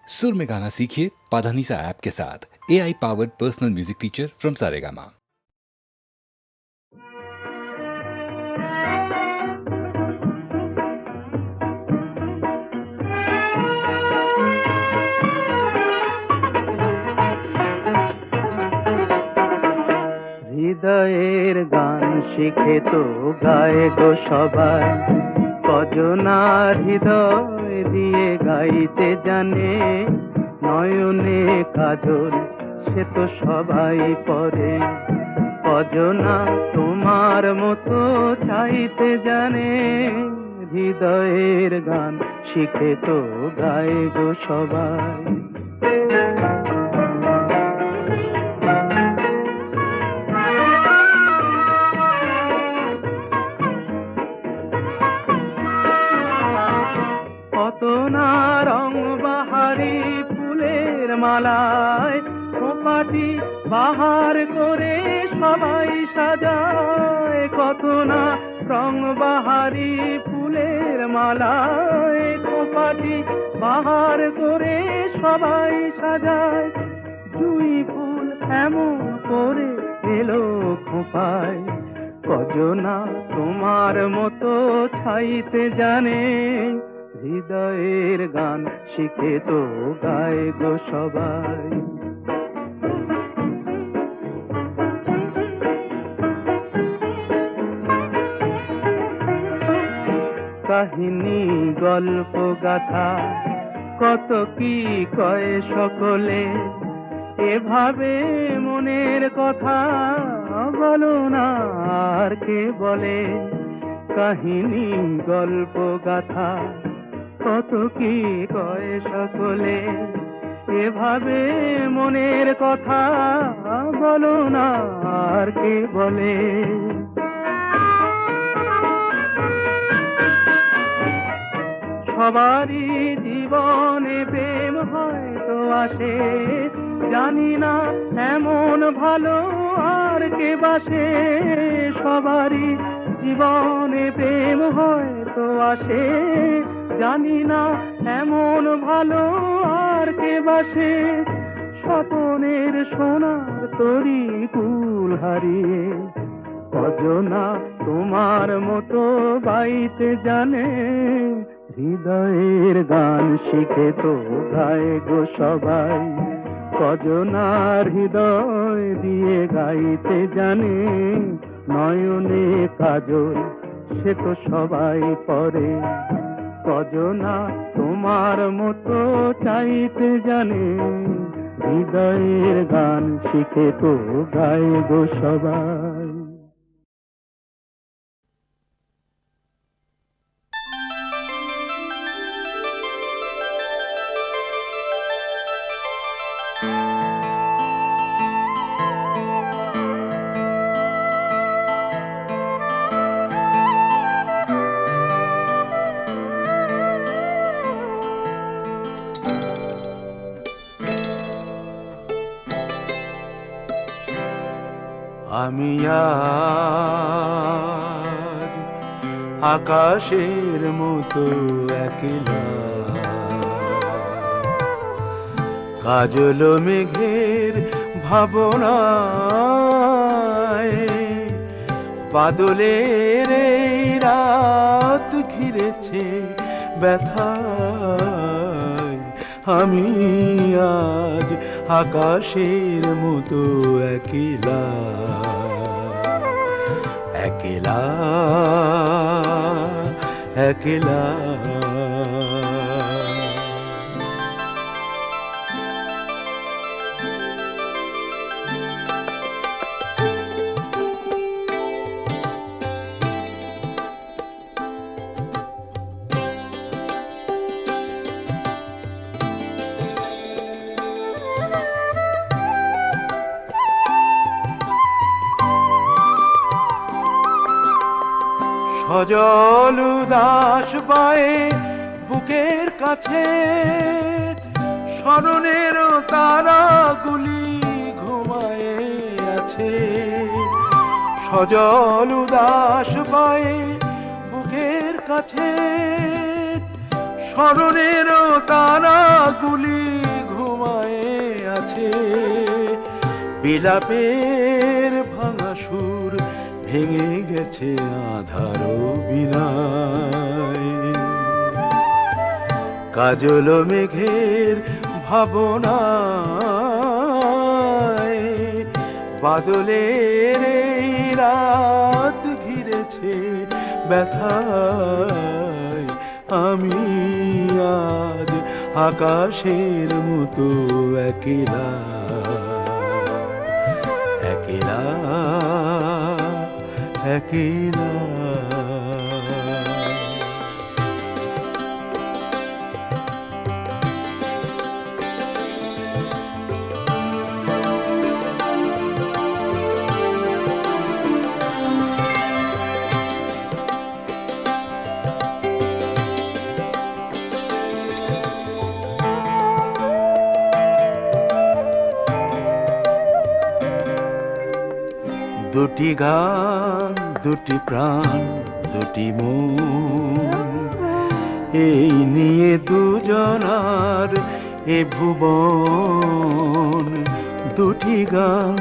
सुर में गाना सीखिए पाधानीसा ऐप के साथ। AI powered personal music teacher from Saregama. হৃদয়ের গান শিখে তো গায়ে গো সবাই, কজনা হৃদয় দিয়ে গাইতে জানে। নয়নে কাজল সে তো সবাই পরে, কজনা তোমার মতো চাইতে জানে। হৃদয়ের গান শিখে তো গায়ে গো সবাই। কত না রং বাহারি ফুলের মালায়, খোপাটি বাহার করে সবাই সাজায়। কত না রং বাহারি ফুলের মালায়, খোপাটি বাহার করে সবাই সাজায়। জুঁই ফুল এমন করে এলো খোপায়, কজনা তোমার মতো ছাইতে জানে। হৃদয়ের গান শিখে তো গায় গো সবাই। কাহিনী গল্প গাথা কত কি কয় সকলে, এভাবে মনের কথা বলো না আর কে বলে। কাহিনী গল্প গাথা কত কি কয় সকলে, এভাবে মনের কথা বলো না আর কে বলে। সবারই জীবনে প্রেম হয়তো আসে, জানি না এমন ভালো আর কে বাসে। সবারই জীবনে প্রেম হয়তো আসে, জানি না এমন ভালো আর কে বাসে। স্বপনের সোনার তরি ফুল হারিয়ে, কজনা তোমার মতো বাইতে জানে। হৃদয়ের গান শিখে তো গায় গো সবাই, কজনার হৃদয় দিয়ে গাইতে জানে। নয়নে কাজল সে তো সবাই পরে, কজনা তোমার মতো চাইতে জানে। হৃদয়ের গান শিখে তো গায় গো সবাই। আমি আজ আকাশের মতো একলা, কাজল মেঘের ভাবনায়। বাদলের এই রাত ঘিরেছে ব্যথায়। আমি আজ আকাশের মতো একলা, একলা একলা। সজল উদাস বায়ে বুকের কাছে, স্মরণের তারাগুলি ঘুমায়ে আছে। সজল উদাস বায়ে বুকের কাছে, স্মরণের তারাগুলি বিলাপের ভাঙা সুর ভেঙে গেছে আধার বিনায়। কাজল মেঘের ভাবনায় বাদলের এই রাত ঘিরেছে ব্যথায়। আমি আজ আকাশের মতো একলা, একলা, একলা। দুটি গান, দুটি প্রাণ, দুটি মন, এই নিয়ে দুজনার এ ভুবন। দুটি গান,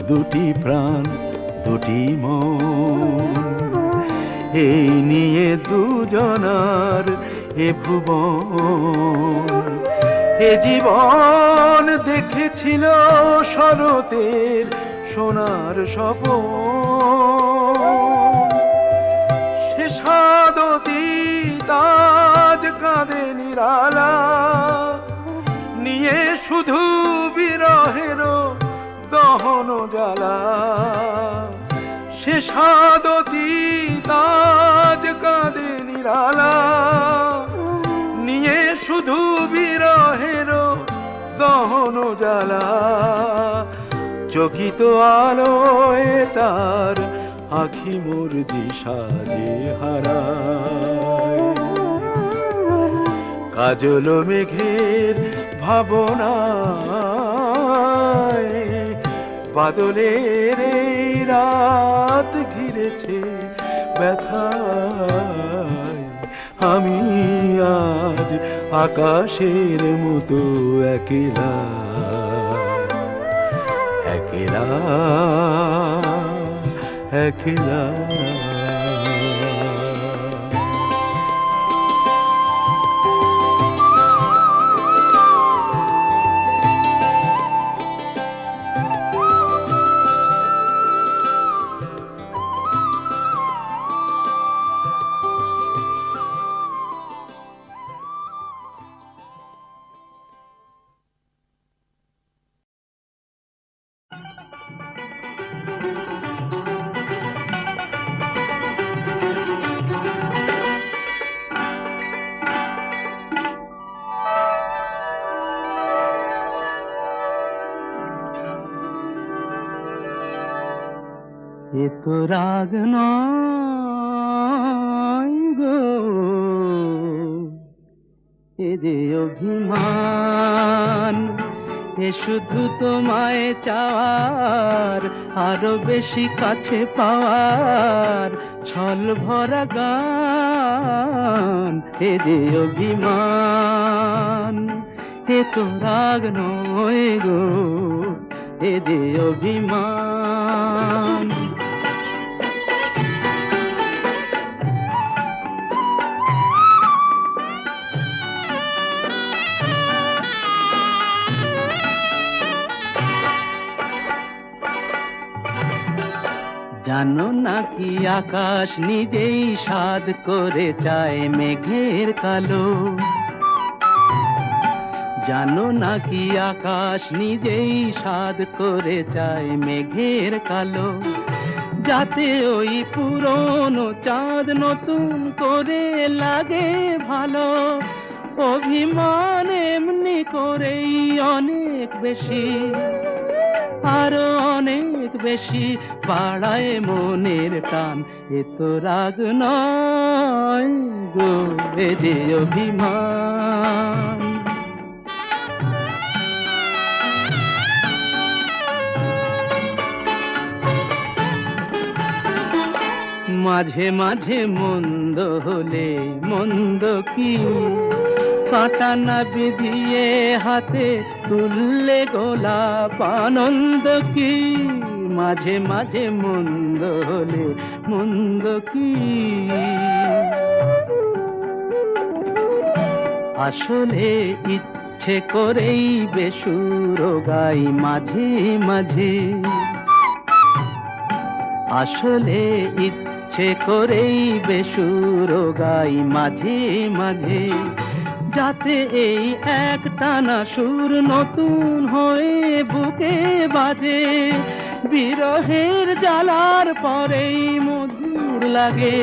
দুটি প্রাণ, দুটি মন, এই নিয়ে দুজনার এ ভুবন। এ জীবন দেখেছিল শরতের সোনার স্বপন। সে সাদতি তাজ কাঁদে নিরালা, নিয়ে শুধু বিরহের দহন জ্বালা। সে সাদতি তাজ কাঁদে নিরালা, নিয়ে শুধু বিরহের দহন জ্বালা। চকিত আলোয় তার আখি মোর দিশা যে হারায়। কাজল মেঘের ভাবনায় বাদলের এই রাত ঘিরেছে ব্যথায়। আমি আজ আকাশের মতো একলা, একলা, একলা। এ তো রাগ নয় গো, এ যে অভিমান। এ শুধু তোমায় চাওয়ার, আরো বেশি কাছে পাওয়ার ছল ভরা গান। এ যে অভিমান, এ তো রাগ নয় গো, এ যে অভিমান। জানো নাকি আকাশ নিজেই সাধ করে চায় মেঘের কালো। জানো নাকি আকাশ নিজেই সাধ করে চায় মেঘের কালো। যাতে ওই পুরনো চাঁদ নতুন করে লাগে ভালো। অভিমান এমনি করেই অনেক বেশি, আরো অনেক বেশি বাড়ায় মনের টান। এ তো রাগ নয় গো, এ যে অভিমান। মাঝে মাঝে মন্দ হলে মন্দ কি কাঁটা না বিধিয়ে হাতে তুললে গোলাপ আনন্দ কি, মাঝে মাঝে মন্দ হলে মন্দ কি। আসলে ইচ্ছে করেই বেসুর গাই মাঝে মাঝে, আসলে ইচ্ছে করেই বেসুর গাই মাঝে মাঝে, যাতে এই একটানা সুর নতুন হয়ে বুকে বাজে। বিরহের জ্বালার পরেই মধুর লাগে,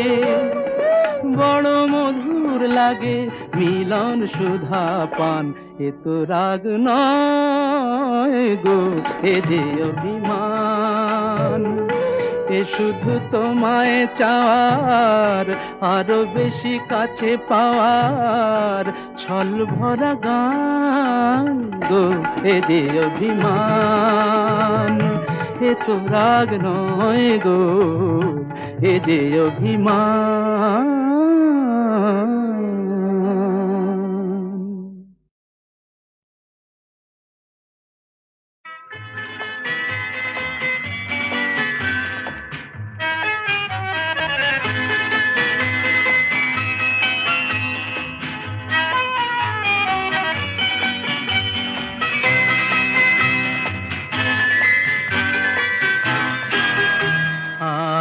বড় মধুর লাগে মিলন সুধা পান। এ তো রাগ নয় গো, এ যে অভিমান। এ শুধু তোমায় চাওয়ার, আরো বেশি কাছে পাওয়ার ছল ভরা গান গো, এ যে অভিমান। এ তো রাগ নয় গো, এ যে অভিমান।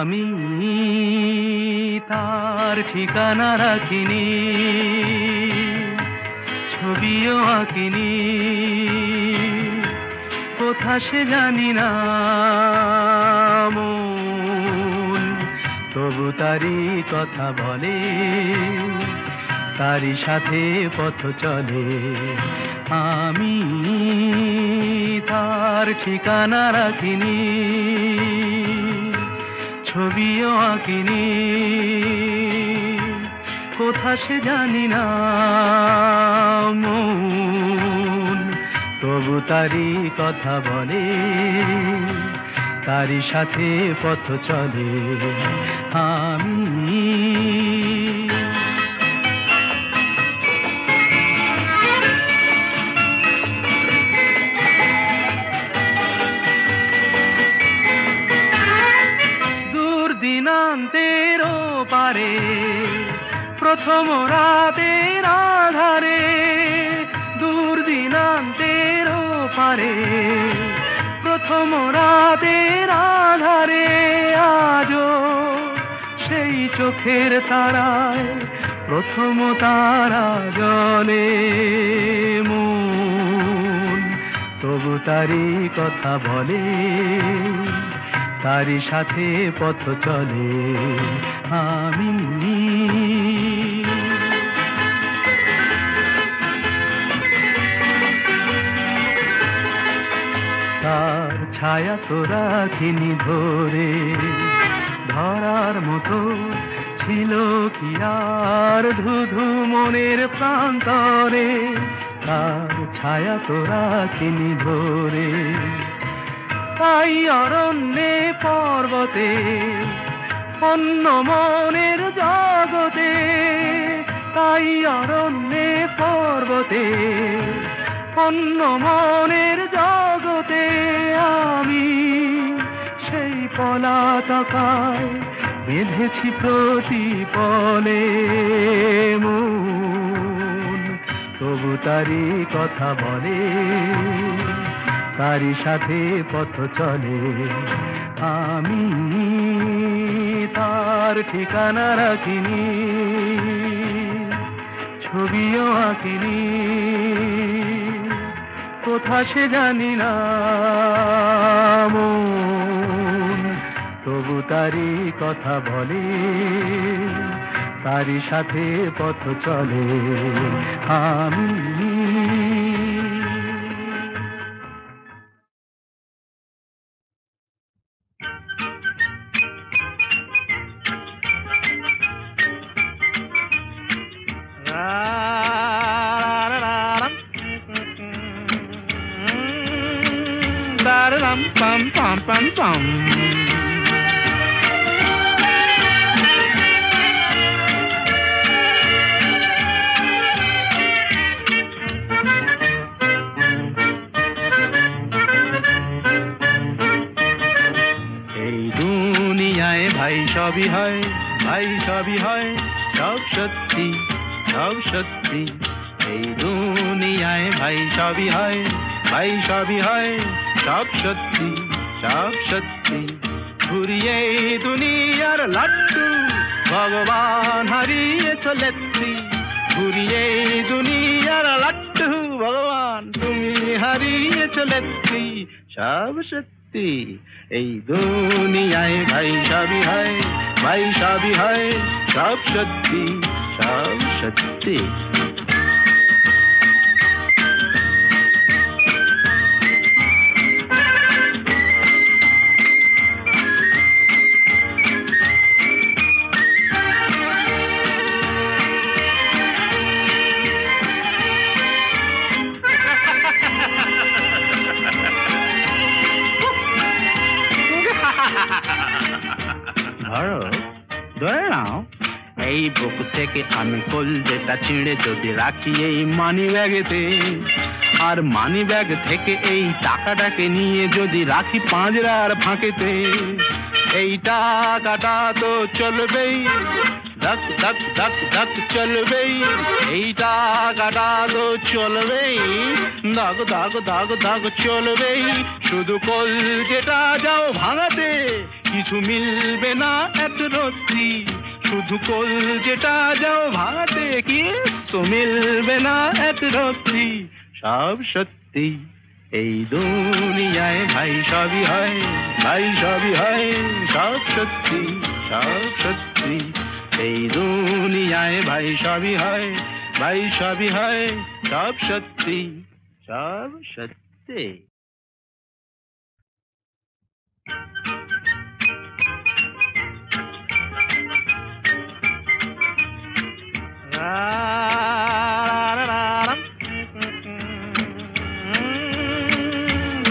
আমি তার ঠিকানা রাখিনি, ছবিও আঁকিনি, কোথা সে জানি না মন, তবু তারি কথা বলে, তারি সাথে পথ চলে। আমি তার ঠিকানা রাখিনি, ছবিও আঁকিনি, কোথা সে জানি না মন, তবু তারি কথা বলে, তারি সাথে পথ চলে। আমি দিনান্তের পারে, প্রথম রাতের আধারে, দূর দিনান্তের পারে, প্রথম রাতের আধারে, আজও সেই চোখের তারায় প্রথম তারা জলে মন, তবু তারি কথা বলে, তারি সাথে পথ চলে। আমি তার ছায়া তো রাখিনি ধরে, ধরার মতো ছিল কি আর ধুধু মনের প্রান্তরে, তার ছায়া তো রাখিনি ধরে। তাই অরণ্যে পর্বতে, অন্য মনের জগতে, তাই অরণ্যে পর্বতে, অন্য মনের জগতে, আমি সেই পলাতকায় বেঁধেছি প্রতিপলে মন, তবু তারি কথা বলে, তারি সাথে পথ চলে। আমি তার ঠিকানা রাখিনি, ছবিও আঁকিনি, কোথা সে জানি না মন, তবু তারি কথা বলে, তারি সাথে পথ চলে। আমি pam pam pam pam. সবই হয় ভাই সবই হয় সব সত্যি সব সত্যি এই দুনিয়ায় ভাই সবই হয় ভাই সবই হয় সব সত্যি সব সত্যি ঘুরিয়ে দুনিয়ার লাট্টু ভগবান হারিয়ে চলেছি ঘুরিয়ে দুনিয়ার লাট্টু ভগবান তুমি হারিয়ে চলেছি সব সত্যি এই দুনিয়ায় ভাই সবই হয় ভাই সবই হয় সব সত্যি সব সত্যি ধরো ধরে নাও এই বুক থেকে আমি কলজেটা ছিঁড়ে যদি রাখি এই মানি ব্যাগেতে আর মানি ব্যাগ থেকে এই টাকাটাকে নিয়ে যদি রাখি পাঁজরার ফাঁকেতে এই টাকাটা তো চলবেই ধক ধক ধক ধক চলবেই এই টাকাটা তো চলবেই দাগ দাগ দাগ দাগ চলবেই শুধু কলজেটা যাও ভাঙাতে কিছু মিলবে না এত রত্তি শুধু কলজেটা যাও ভাঙাতে কিছু মিলবে না এত রত্তি সব সত্যি এই দুনিয়ায় ভাই সবই হয় ভাই সবই হয় সব সত্যি সব সত্যি এই দুনিয়ায় ভাই সবই হয় ভাই সবই হয় সব সত্যি সব সত্যি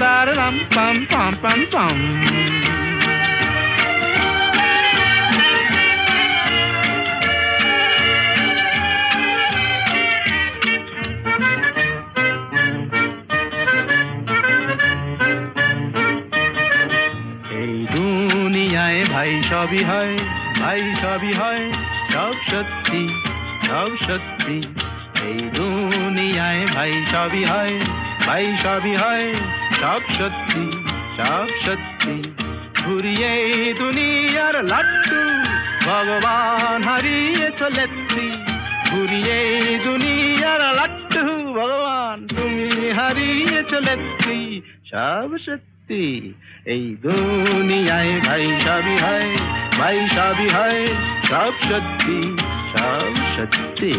Ba-da-dum, bum, bum, bum, bum. এই দুনিয়ায় ভাই সবই হয় ভাই সবই হয় সব সত্যি সব সত্যি এই দুনিয়ায় ভাই সবই হয় ভাই সবই হয় সব সত্যি সব সত্যি ঘুরিয়ে দুনিয়ার লাট্টু ভগবান হারিয়ে চলেছি ঘুরিয়ে দুনিয়ার লাট্টু ভগবান তুমি হারিয়ে চলেছি সব সত্যি এই দুনিয়ায় ভাই সবই হয় ভাই সবই হয় সব সত্যি সব সত্যি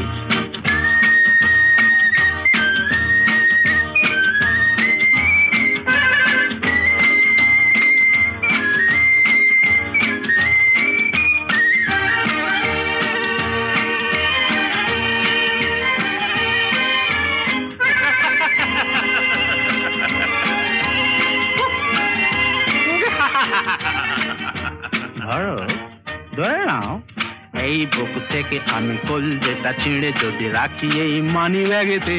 ধরো ধরে নাও এই বুক থেকে আমি কলজেটা ছিঁড়ে যদি রাখি এই মানি ব্যাগেতে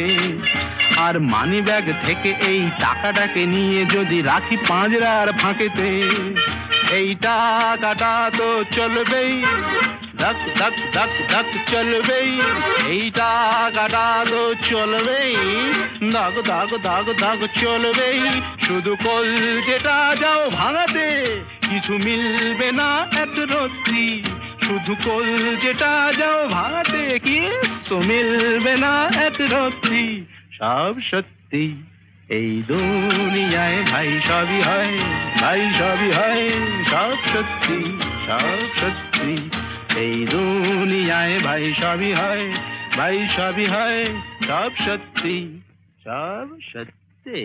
আর মানি ব্যাগ থেকে এই টাকাটাকে নিয়ে যদি রাখি পাঁজরার ফাঁকেতে এই টাকাটা তো চলবেই ধক ধক ধক ধক চলবেই এই টাকাটা তো চলবেই দাগ দাগ দাগ দাগ চলবেই শুধু কলজেটা যাও ভাঙাতে কিছু মিলবে না এত রত্তি শুধু কলজেটা যাও ভাঙাতে কিছু মিলবে না এত রত্তি সব সত্যি এই দুনিয়ায় ভাই সবই হয় ভাই সবই হয় সব সত্যি সব সত্যি এই দুনিয়ায় ভাই সবই হয় ভাই সবই হয় সব সত্যি সব সত্যি